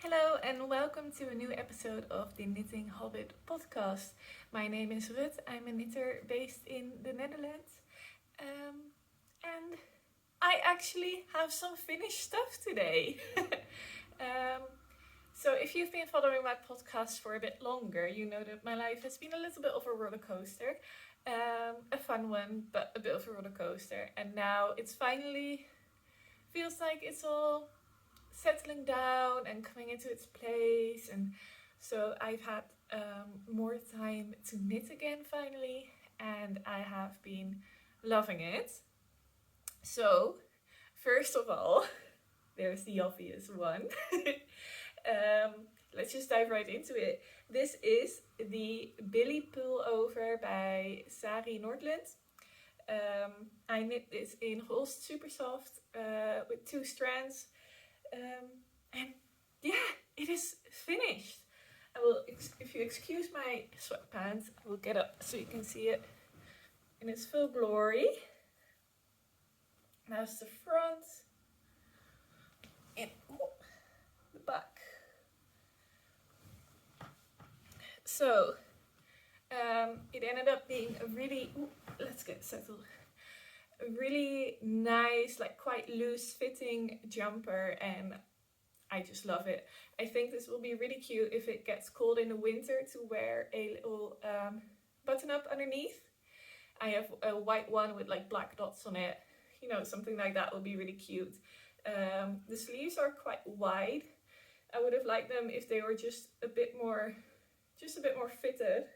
Hello and welcome to a new episode of the Knitting Hobbit Podcast. My name is Rut, I'm a knitter based in the Netherlands. And I actually have some finished stuff today. So if you've been following my podcast for a bit longer, you know that my life has been a little bit of a roller coaster. A fun one, but a bit of a roller coaster. And now it's finally feels like it's all settling down and coming into its place, and so I've had more time to knit again finally, and I have been loving it. So first of all, there's the obvious one. Let's just dive right into it. This is the Billie Pullover by Sari Nordlund. I knit this in Holst Super Soft with 2 strands. And yeah, it is finished. I will, if you excuse my sweatpants, I will get up so you can see it in its full glory. That's the front and the back. So it ended up being a really, let's get settled. A really nice, like quite loose fitting jumper, and I just love it. I think this will be really cute if it gets cold in the winter to wear a little button up underneath. I have a white one with like black dots on it, you know, something like that will be really cute. The sleeves are quite wide. I would have liked them if they were just a bit more fitted.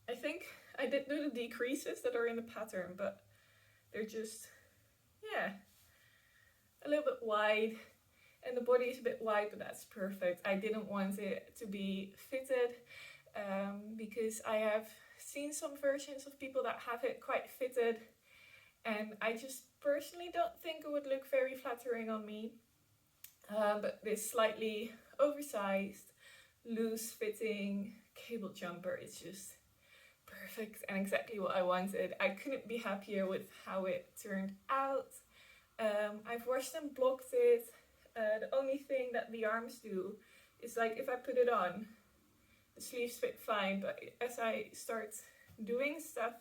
I think I did do the decreases that are in the pattern, but they're just, yeah, a little bit wide, and the body is a bit wide, but that's perfect. I didn't want it to be fitted because I have seen some versions of people that have it quite fitted, and I just personally don't think it would look very flattering on me. But this slightly oversized, loose fitting cable jumper is just perfect and exactly what I wanted. I couldn't be happier with how it turned out. I've washed and blocked it. The only thing that the arms do is, like, if I put it on, the sleeves fit fine, but as I start doing stuff,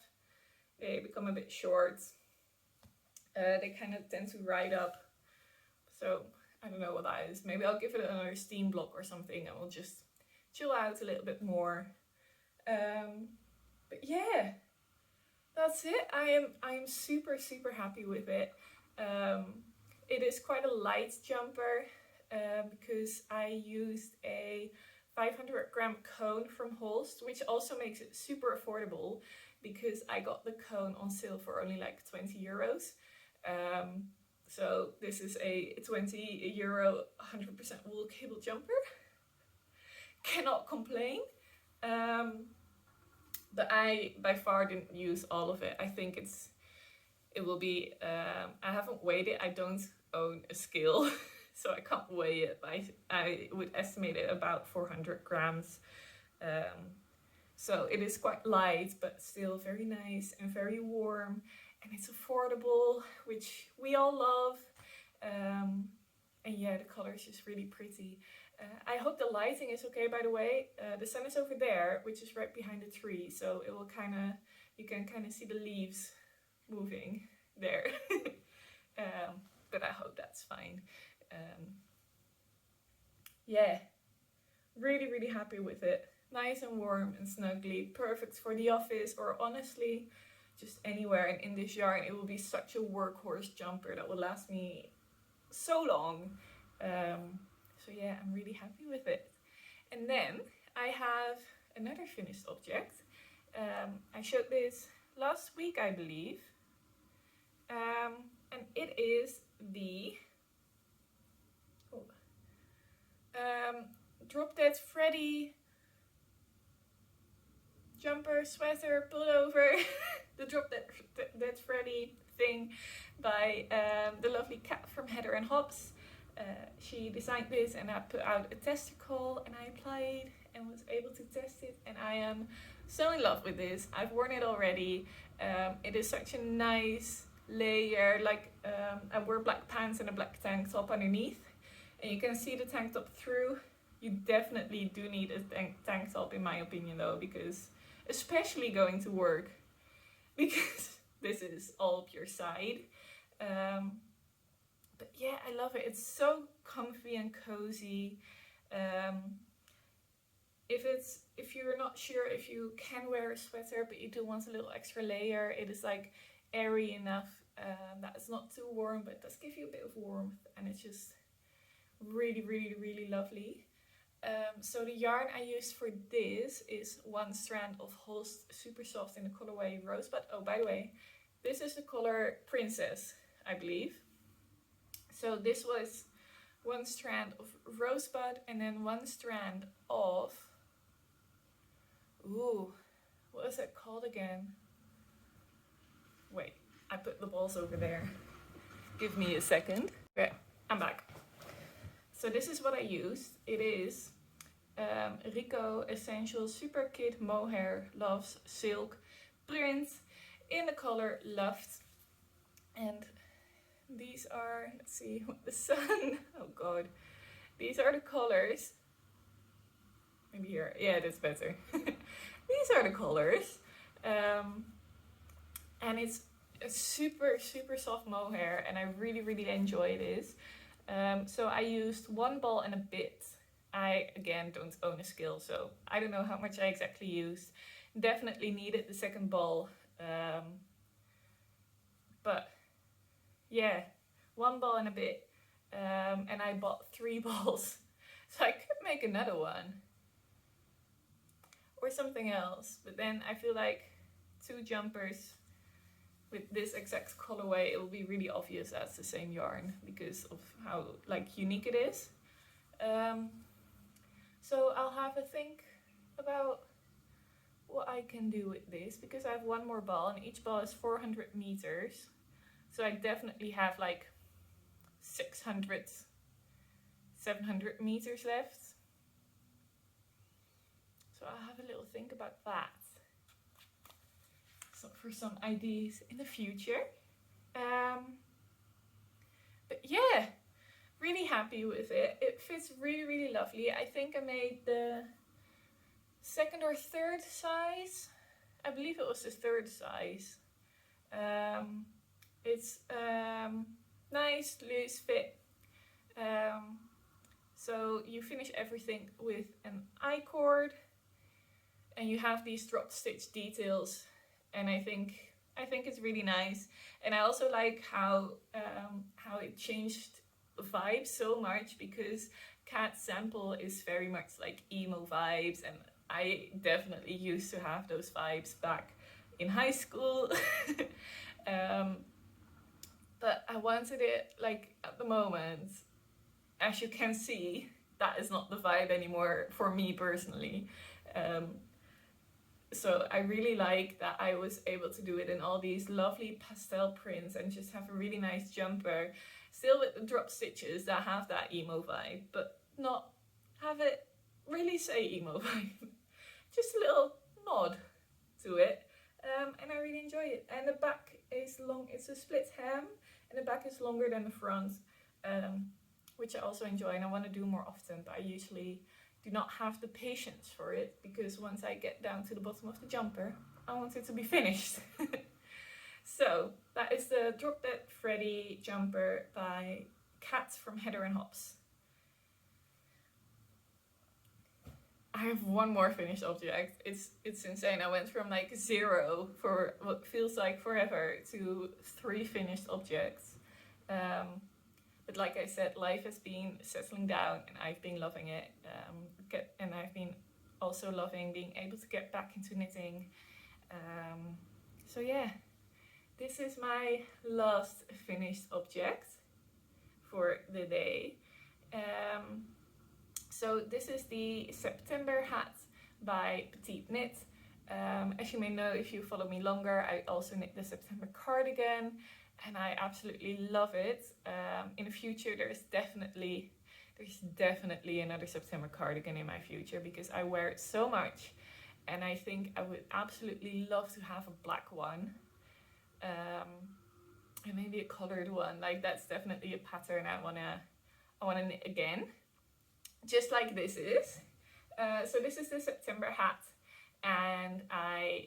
they become a bit short. They kind of tend to ride up. So I don't know what that is. Maybe I'll give it another steam block or something and we'll just chill out a little bit more. But yeah, that's it. I am super happy with it. It is quite a light jumper because I used a 500 gram cone from Holst, which also makes it super affordable because I got the cone on sale for only like 20 euros. So this is a 20 euro 100% wool cable jumper. Cannot complain. But I by far didn't use all of it. I think it will be, I haven't weighed it. I don't own a scale, so I can't weigh it. But I would estimate it about 400 grams. So it is quite light, but still very nice and very warm. And it's affordable, which we all love. And yeah, the color is just really pretty. I hope the lighting is okay, by the way. The sun is over there, which is right behind the tree. So it will you can kind of see the leaves moving there. But I hope that's fine. Yeah, really happy with it. Nice and warm and snuggly. Perfect for the office, or honestly, just anywhere. And in this yarn, it will be such a workhorse jumper that will last me so long. So yeah, I'm really happy with it. And then I have another finished object. I showed this last week, I believe. And it is the Drop Dead Freddy jumper, sweater, pullover. The Drop Dead Freddy thing by the lovely Kat from Heather and Hobbs. She designed this, and I put out a testicle and I applied and was able to test it, and I am so in love with this. I've worn it already. It is such a nice layer. Like I wore black pants and a black tank top underneath, and you can see the tank top through. You definitely do need a tank top in my opinion though, because especially going to work, because this is all pure side. But yeah, I love it. It's so comfy and cozy. If you're not sure if you can wear a sweater but you do want a little extra layer, it is like airy enough that it's not too warm, but it does give you a bit of warmth, and it's just really, really, really lovely. So the yarn I used for this is one strand of Holst Super Soft in the colorway Rosebud. Oh, by the way, this is the color Princess, I believe. So this was one strand of Rosebud and then one strand of, ooh, what is it called again? Wait, I put the balls over there. Give me a second. Okay, I'm back. So this is what I used. It is Rico Essential Super Kid Mohair Loves Silk Print in the color Loved. And these are, let's see, the sun. Oh god. These are the colors. Maybe here. Yeah, that's better. These are the colors. And it's a super, super soft mohair, and I really, really enjoy this. So I used one ball and a bit. I, again, don't own a scale, so I don't know how much I exactly used. Definitely needed the second ball. But yeah, one ball and a bit. And I bought 3 balls. So I could make another one. Or something else. But then I feel like 2 jumpers with this exact colorway, it will be really obvious that's the same yarn because of how like unique it is. So I'll have a think about what I can do with this, because I have one more ball and each ball is 400 meters. So I definitely have like 600, 700 meters left. So I'll have a little think about that. So for some ideas in the future. But yeah, really happy with it. It fits really, really lovely. I think I made the 2nd or 3rd size. I believe it was the 3rd size. It's nice, loose fit. So you finish everything with an I-cord, and you have these drop stitch details, and I think it's really nice. And I also like how it changed the vibe so much, because Kat's sample is very much like emo vibes, and I definitely used to have those vibes back in high school. But I wanted it like at the moment, as you can see, that is not the vibe anymore for me personally. So I really like that I was able to do it in all these lovely pastel prints and just have a really nice jumper, still with the drop stitches that have that emo vibe, but not have it really say emo vibe. Just a little nod to it, and I really enjoy it. And the back is long, it's a split hem, and the back is longer than the front, which I also enjoy and I want to do more often, but I usually do not have the patience for it, because once I get down to the bottom of the jumper, I want it to be finished. So that is the Drop Dead Freddy jumper by Kat from Heather and Hobbs. I have one more finished object. It's insane. I went from like 0 for what feels like forever to 3 finished objects. But like I said, life has been settling down and I've been loving it. And I've been also loving being able to get back into knitting. So yeah, this is my last finished object for the day. So this is the September hat by Petite Knit. As you may know, if you follow me longer, I also knit the September cardigan, and I absolutely love it. In the future, there's definitely another September cardigan in my future, because I wear it so much, and I think I would absolutely love to have a black one, and maybe a colored one. Like, that's definitely a pattern I I want to knit again, just like this is. So this is the September hat, and I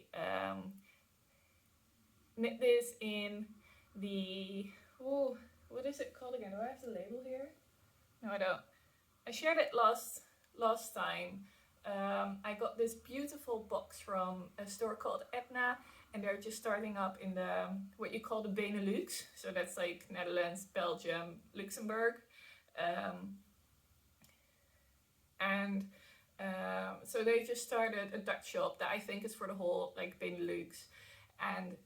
knit this in the, what is it called again? Do I have the label here? No, I don't. I shared it last time. I got this beautiful box from a store called Etna, and they're just starting up in the what you call the Benelux. So that's like Netherlands, Belgium, Luxembourg, so they just started a Dutch shop that I think is for the whole like Benelux, and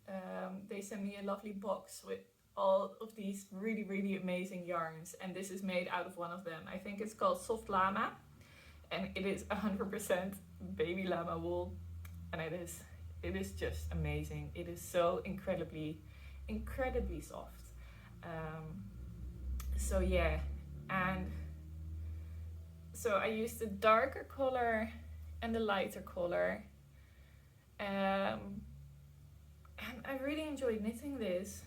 they sent me a lovely box with all of these really, really amazing yarns, and this is made out of one of them. I think it's called Soft Llama, and it is 100% baby llama wool, and it is just amazing. It is so incredibly soft. So yeah, and so I used the darker color and the lighter color, and I really enjoyed knitting this.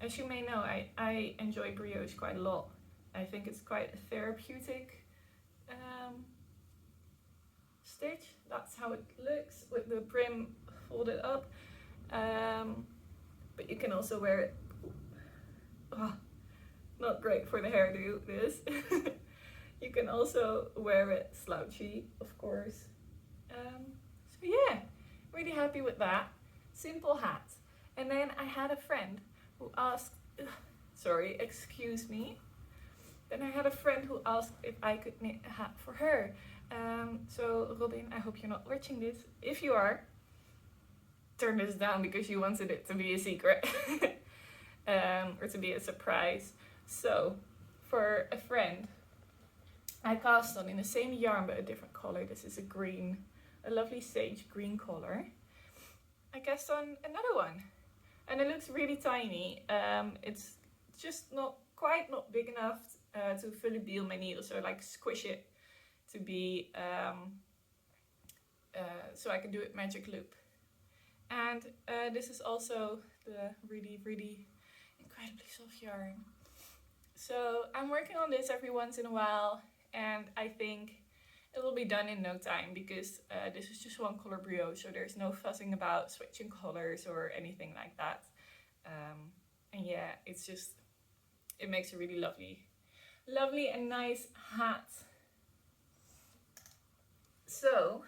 As you may know, I enjoy brioche quite a lot. I think it's quite a therapeutic stitch. That's how it looks with the brim folded up. But you can also wear it. Oh, not great for the hairdo, this. You can also wear it slouchy, of course. So yeah, really happy with that. Simple hat. And then I had a friend who asked, excuse me. Then I had a friend who asked if I could knit a hat for her. So Robin, I hope you're not watching this. If you are, turn this down because you wanted it to be a secret. Or to be a surprise. So, for a friend, I cast on in the same yarn but a different color. This is a lovely sage green color. I cast on another one, and it looks really tiny. It's just not big enough to fully beel my needle, so I like squish it to be so I can do it magic loop. And this is also the really, really incredibly soft yarn. So I'm working on this every once in a while, and I think it will be done in no time because this is just one color brioche, so there's no fussing about switching colors or anything like that. And yeah, it makes a really lovely and nice hat. So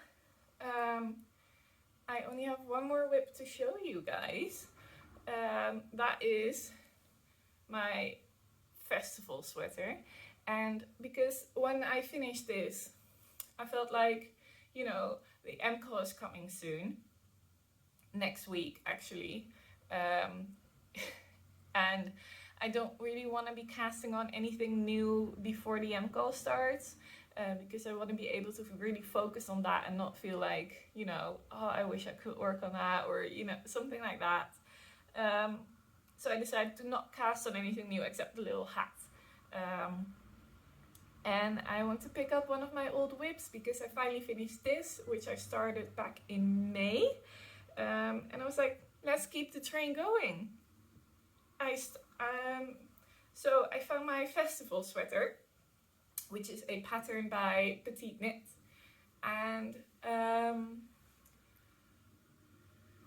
I only have one more whip to show you guys. That is my festival sweater, and because when I finished this, I felt like, the MCO is coming soon, next week actually, and I don't really want to be casting on anything new before the MCO starts, because I want to be able to really focus on that and not feel like, I wish I could work on that, or something like that. So I decided to not cast on anything new except the little hat. And I want to pick up one of my old whips because I finally finished this, which I started back in May. And I was like, let's keep the train going. So I found my festival sweater, which is a pattern by Petite Knit. And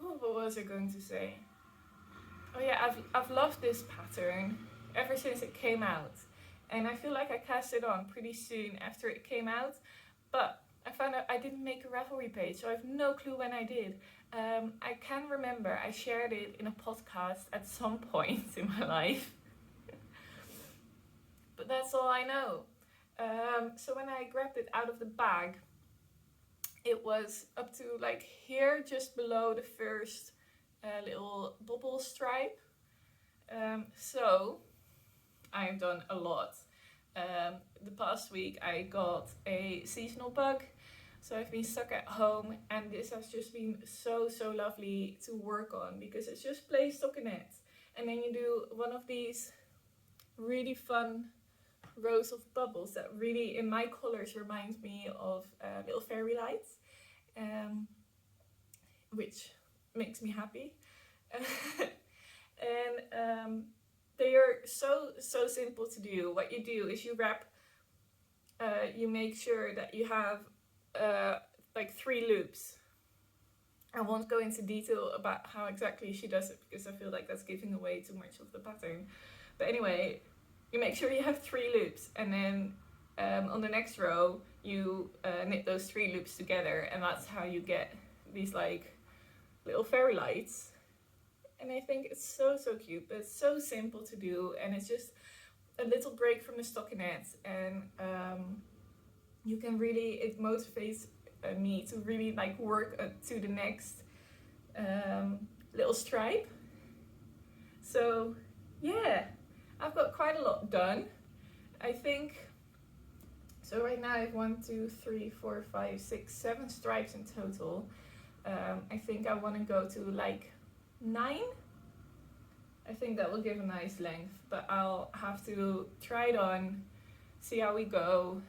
what was I going to say? Oh yeah, I've loved this pattern ever since it came out, and I feel like I cast it on pretty soon after it came out, but I found out I didn't make a Ravelry page, so I have no clue when I did. I can remember I shared it in a podcast at some point in my life, but that's all I know. So when I grabbed it out of the bag, it was up to like here, just below the first little bubble stripe. So I've done a lot. The past week I got a seasonal bug, so I've been stuck at home, and this has just been so lovely to work on because it's just plain stockinette, and then you do one of these really fun rows of bubbles that really in my colors reminds me of little fairy lights, which makes me happy. And they are so simple to do. What you do is you wrap, you make sure that you have like 3 loops. I won't go into detail about how exactly she does it because I feel like that's giving away too much of the pattern. But anyway, you make sure you have 3 loops, and then on the next row you knit those 3 loops together, and that's how you get these like little fairy lights. And I think it's so cute, but it's so simple to do, and it's just a little break from the stockinette, and you can really, it motivates me to really like work to the next little stripe. So yeah, I've got quite a lot done, I think. So right now I have 1, 2, 3, 4, 5, 6, 7 stripes in total. I think I want to go to like 9. I think that will give a nice length, but I'll have to try it on, see how we go.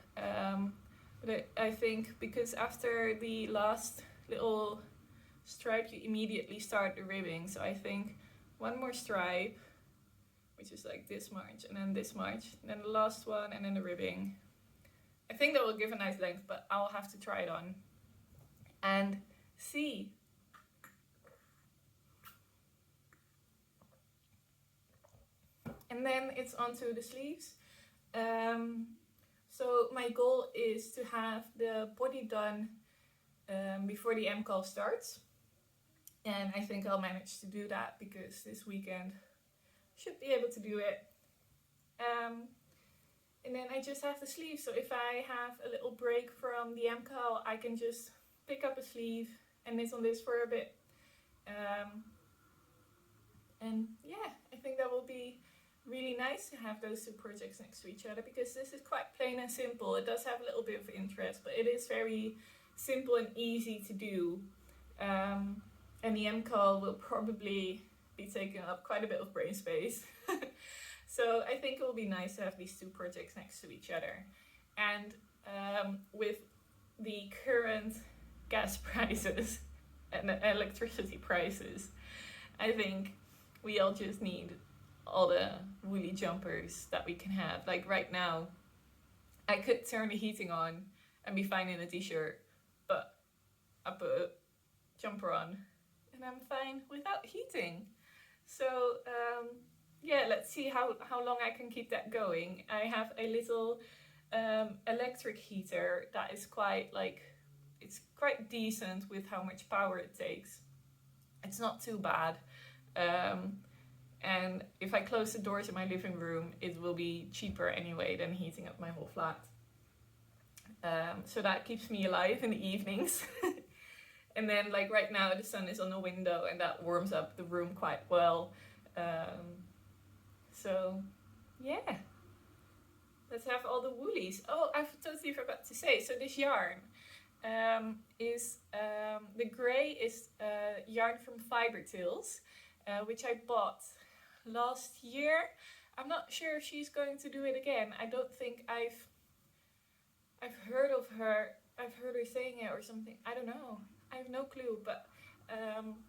But I think because after the last little stripe you immediately start the ribbing, so I think 1 more stripe, which is like this much, and then this much, and then the last one, and then the ribbing. I think that will give a nice length, but I'll have to try it on and see. And then it's onto the sleeves. So my goal is to have the body done before the M-call starts. And I think I'll manage to do that because this weekend should be able to do it. And then I just have the sleeve. So if I have a little break from the M-call, I can just pick up a sleeve and knit on this for a bit. And yeah, I think that will be really nice to have those 2 projects next to each other, because this is quite plain and simple. It does have a little bit of interest, but it is very simple and easy to do. And the M-call will probably be taking up quite a bit of brain space. So I think it will be nice to have these 2 projects next to each other. And with the current gas prices and the electricity prices, I think we all just need all the woolly jumpers that we can have. Like right now, I could turn the heating on and be fine in a t-shirt, but I put a jumper on and I'm fine without heating. So yeah, let's see how long I can keep that going. I have a little electric heater that is quite like, it's quite decent with how much power it takes. It's not too bad. And if I close the doors in my living room, it will be cheaper anyway than heating up my whole flat. So that keeps me alive in the evenings. And then like right now the sun is on the window and that warms up the room quite well. So yeah, let's have all the woolies. Oh, I totally forgot to say, so this yarn is, the grey is yarn from Fiber Tales, which I bought last year. I'm not sure if she's going to do it again. I don't think I've heard of her. I've heard her saying it or something. I don't know. I have no clue. But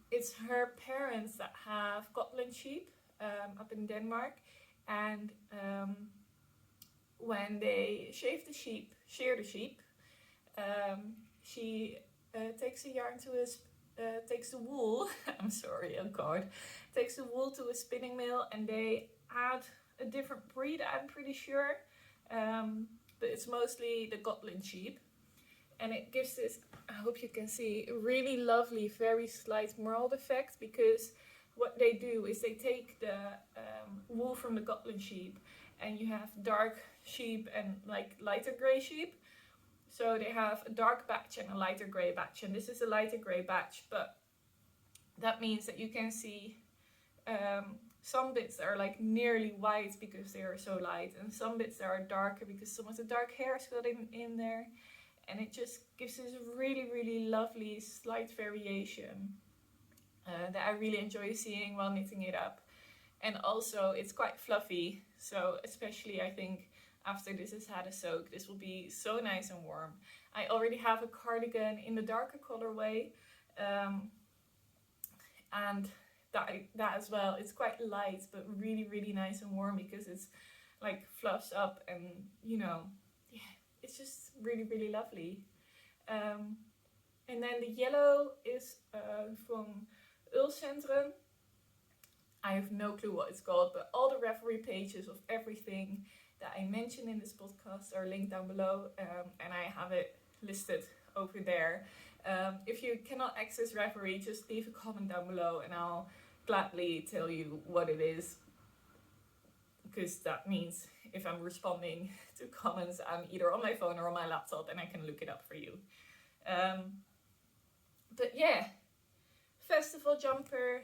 it's her parents that have Gotland sheep up in Denmark, and when they shear the sheep, she takes the yarn to takes the wool. I'm sorry, oh god. Takes the wool to a spinning mill, and they add a different breed, I'm pretty sure. But it's mostly the Gotland sheep. And it gives this, I hope you can see, a really lovely, very slight mold effect, because what they do is they take the wool from the Gotland sheep, and you have dark sheep and like lighter grey sheep. So they have a dark batch and a lighter grey batch, and this is a lighter grey batch, but that means that you can see some bits that are like nearly white because they are so light, and some bits that are darker because some of the dark hairs got in there, and it just gives this really, really lovely slight variation that I really enjoy seeing while knitting it up. And also it's quite fluffy, so especially I think after this has had a soak, this will be so nice and warm. I already have a cardigan in the darker colorway, and that as well. It's quite light, but really, really nice and warm because it's like fluffs up and, it's just really, really lovely. And then the yellow is from Ulcentrum. I have no clue what it's called, but all the referee pages of everything that I mentioned in this podcast are linked down below, and I have it listed over there. If you cannot access referee, just leave a comment down below and I'll gladly tell you what it is, because that means if I'm responding to comments, I'm either on my phone or on my laptop and I can look it up for you. But yeah, festival jumper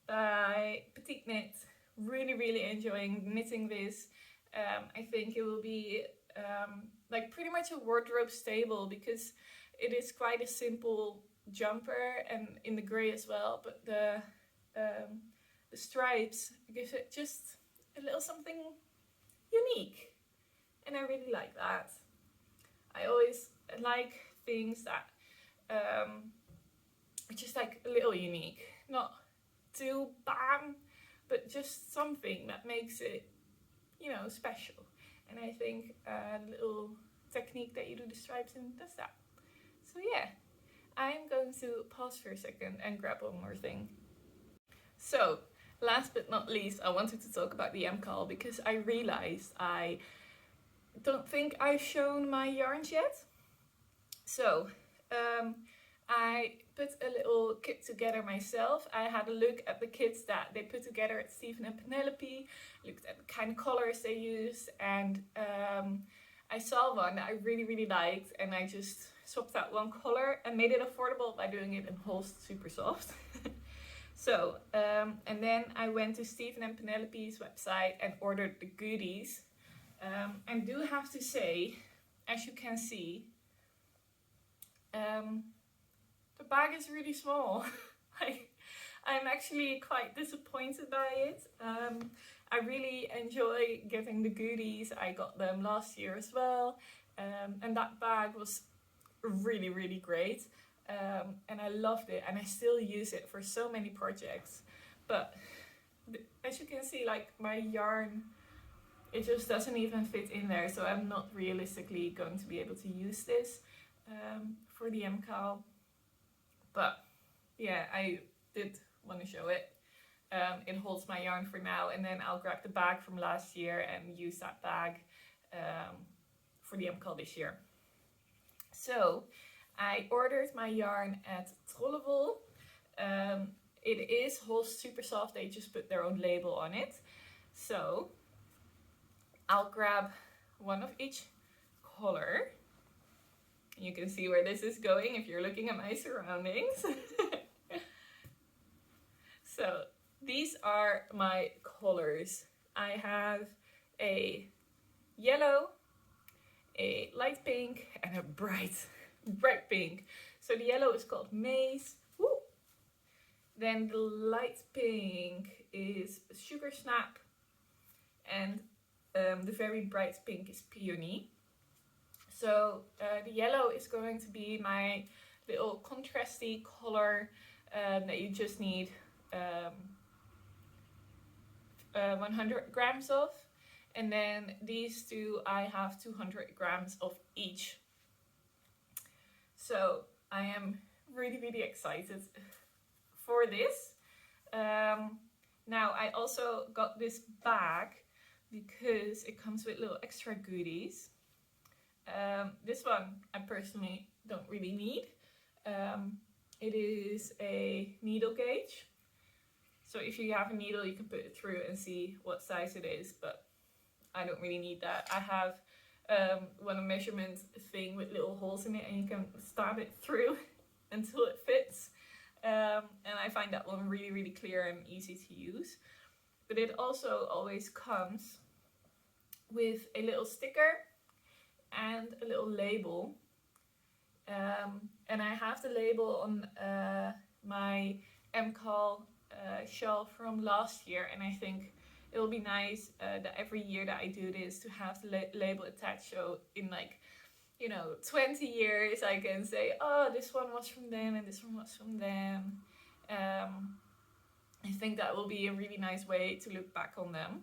by Petite Knit. Really, really enjoying knitting this. I think it will be like pretty much a wardrobe staple because it is quite a simple jumper and in the grey as well, but the stripes give it just a little something unique, and I really like that. I always like things that are just like a little unique, not too bam, but just something that makes it, special. And I think a little technique that you do the stripes in does that. So yeah, I'm going to pause for a second and grab one more thing. So last but not least, I wanted to talk about the MCAL because I realized I don't think I've shown my yarns yet. So I put a little kit together myself. I had a look at the kits that they put together at Stephen and Penelope, looked at the kind of colors they used, and I saw one that I really, really liked, and I just swapped out one color and made it affordable by doing it in Holst Super Soft. So, and then I went to Stephen and Penelope's website and ordered the goodies. I do have to say, as you can see, the bag is really small. I'm actually quite disappointed by it. I really enjoy getting the goodies. I got them last year as well. And that bag was really, really great. And I loved it. And I still use it for so many projects. But as you can see, like my yarn, it just doesn't even fit in there. So I'm not realistically going to be able to use this for the MCAL. But yeah, I did want to show it. It holds my yarn for now, and then I'll grab the bag from last year and use that bag for the MCAL this year. So I ordered my yarn at Trollewol. It is Holst Super Soft. They just put their own label on it. So I'll grab one of each color. You can see where this is going if you're looking at my surroundings. So these are my colors. I have a yellow, a light pink, and a bright pink. So the yellow is called Maize. Woo! Then the light pink is Sugar Snap, and the very bright pink is Peony. So the yellow is going to be my little contrasty color that you just need 100 grams of. And then these two, I have 200 grams of each. So I am really, really excited for this. Now I also got this bag because it comes with little extra goodies. This one I personally don't really need. It is a needle gauge. So if you have a needle, you can put it through and see what size it is, but I don't really need that. I have one measurement thing with little holes in it, and you can stab it through until it fits. And I find that one really, really clear and easy to use. But it also always comes with a little sticker and a little label. And I have the label on my MCAL shawl from last year, and I think it will be nice that every year that I do this to have the label attached, so in 20 years I can say, oh, this one was from them and this one was from them. I think that will be a really nice way to look back on them.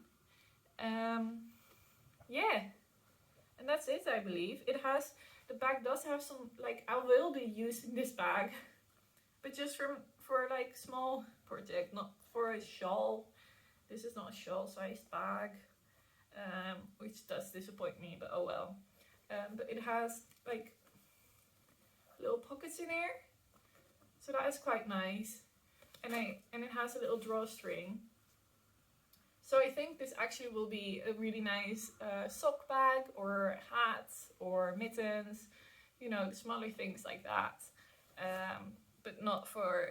Yeah, and that's it, I believe. The bag does have some, like, I will be using this bag, but just for like small project, not for a shawl. This is not a shawl sized bag, which does disappoint me, but oh well. But it has like little pockets in here, so that is quite nice. And it has a little drawstring. So I think this actually will be a really nice sock bag or hats or mittens, you know, smaller things like that. But not for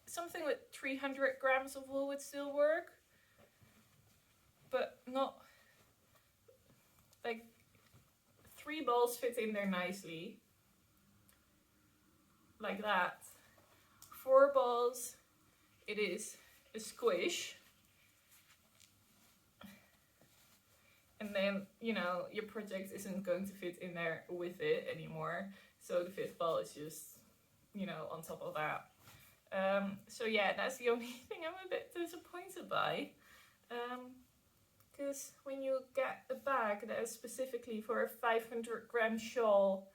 something with 300 grams of wool would still work. But not, like, 3 balls fit in there nicely. Like that. 4 balls, it is a squish. And then, you know, your project isn't going to fit in there with it anymore. So the 5th ball is just, you know, on top of that. So yeah, that's the only thing I'm a bit disappointed by. Because when you get a bag that is specifically for a 500-gram shawl,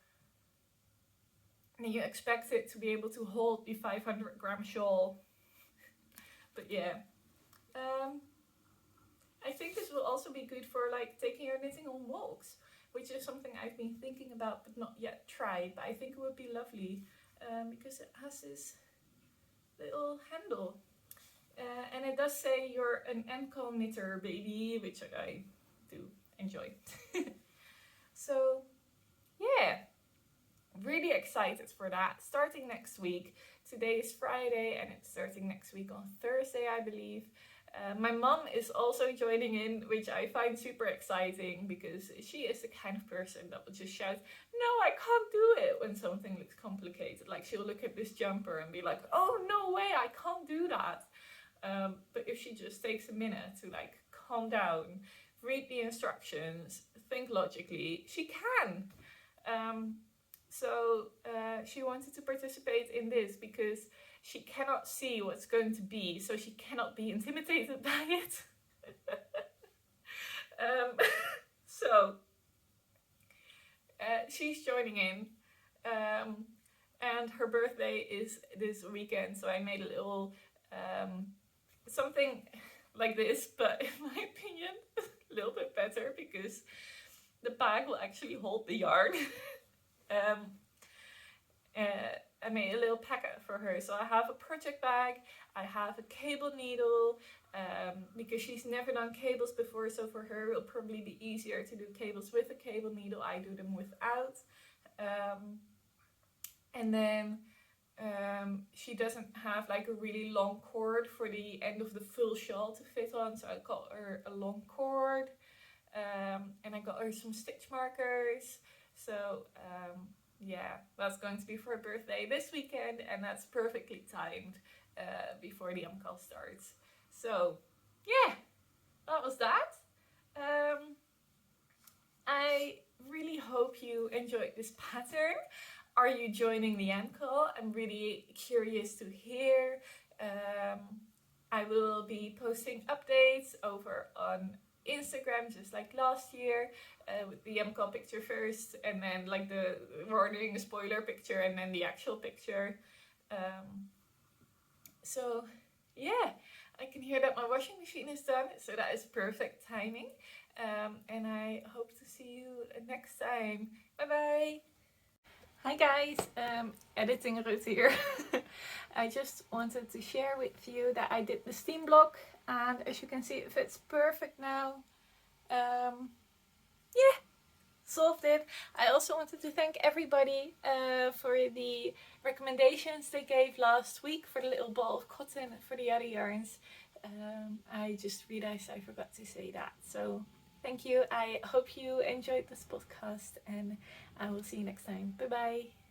and you expect it to be able to hold the 500-gram shawl. But yeah. I think this will also be good for like taking your knitting on walks, which is something I've been thinking about but not yet tried. But I think it would be lovely because it has this little handle. And it does say you're an ankle knitter, baby, which I do enjoy. So, yeah. Really excited for that. Starting next week. Today is Friday and it's starting next week on Thursday, I believe. My mom is also joining in, which I find super exciting because she is the kind of person that will just shout, "No, I can't do it," when something looks complicated. Like, she'll look at this jumper and be like, "Oh, no way, I can't do that." But if she just takes a minute to like calm down, read the instructions, think logically, she can. So she wanted to participate in this because she cannot see what's going to be, so she cannot be intimidated by it. So she's joining in, and her birthday is this weekend, so I made a little something like this, but in my opinion a little bit better because the bag will actually hold the yarn. I made a little packet for her. So I have a project bag, I have a cable needle, because she's never done cables before, so for her it'll probably be easier to do cables with a cable needle. I do them without. And then she doesn't have like a really long cord for the end of the full shawl to fit on, so I got her a long cord, and I got her some stitch markers. So yeah, that's going to be for her birthday this weekend, and that's perfectly timed before the call starts. So yeah, that was that. I really hope you enjoyed this pattern. Are you joining the call? I'm really curious to hear. I will be posting updates over on Instagram just like last year, with the call picture first, and then like we're doing a spoiler picture and then the actual picture. So yeah, I can hear that my washing machine is done, so that is perfect timing. And I hope to see you next time. Bye bye. Hi guys, editing Ruth here. I just wanted to share with you that I did the steam block, and as you can see it fits perfect now. Yeah, solved it. I also wanted to thank everybody for the recommendations they gave last week for the little ball of cotton and for the other yarns. I just realized I forgot to say that, so thank you. I hope you enjoyed this podcast, and I will see you next time. Bye bye.